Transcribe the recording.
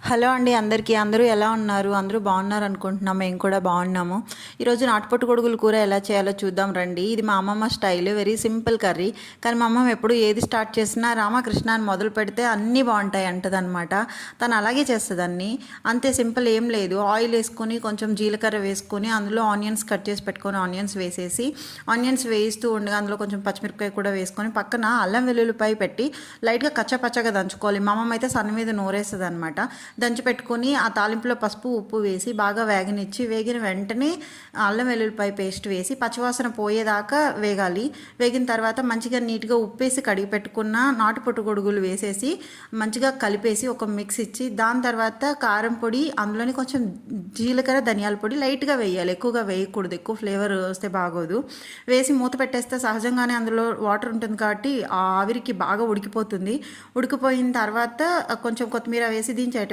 Hello అండి అందరికీ. అందరూ ఎలా ఉన్నారు? అందరూ బాగున్నారు అనుకుంటున్నాం. మేము కూడా బాగున్నాము. ఈరోజు నాటుపట్టు గొడుగుల కూర ఎలా చేయాలో చూద్దాం రండి. ఇది మా అమ్మమ్మ స్టైల్, వెరీ సింపుల్ కర్రీ. కానీ మా అమ్మమ్మ ఎప్పుడు ఏది స్టార్ట్ చేసినా రామకృష్ణ అని మొదలు పెడితే అన్నీ బాగుంటాయి అంటదనమాట. తను అలాగే చేస్తుంది అన్నీ. అంతే సింపుల్, ఏం లేదు. ఆయిల్ వేసుకొని కొంచెం జీలకర్ర వేసుకొని అందులో ఆనియన్స్ కట్ చేసి పెట్టుకొని ఆనియన్స్ వేసేసి ఆనియన్స్ వేయిస్తూ ఉండగా అందులో కొంచెం పచ్చిమిరపకాయ కూడా వేసుకొని పక్కన అల్లం వెల్లుల్లిపాయ పెట్టి లైట్గా కచ్చపచ్చగా దంచుకోవాలి. మా అమ్మమ్మ అయితే సన్న మీద నూరేస్తుంది అనమాట. దంచి పెట్టుకొని ఆ తాలింపులో పసుపు ఉప్పు వేసి బాగా వేగనిచ్చి వేగిన వెంటనే అల్లం వెల్లుల్లిపాయ పేస్ట్ వేసి పచ్చివాసన పోయేదాకా వేగాలి. వేగిన తర్వాత మంచిగా నీట్గా ఉప్పేసి కడిగి పెట్టుకున్న నాటుపట్టు గొడుగులు వేసేసి మంచిగా కలిపేసి ఒక మిక్స్ ఇచ్చి దాని తర్వాత కారం పొడి, అందులోని కొంచెం జీలకర్ర ధనియాల పొడి లైట్గా వేయాలి, ఎక్కువగా వేయకూడదు, ఎక్కువ ఫ్లేవర్ వస్తే బాగోదు. వేసి మూత పెట్టేస్తే సహజంగానే అందులో వాటర్ ఉంటుంది కాబట్టి ఆ ఆవిరికి బాగా ఉడికిపోతుంది. ఉడికిపోయిన తర్వాత కొంచెం కొత్తిమీర వేసి దించేయటం.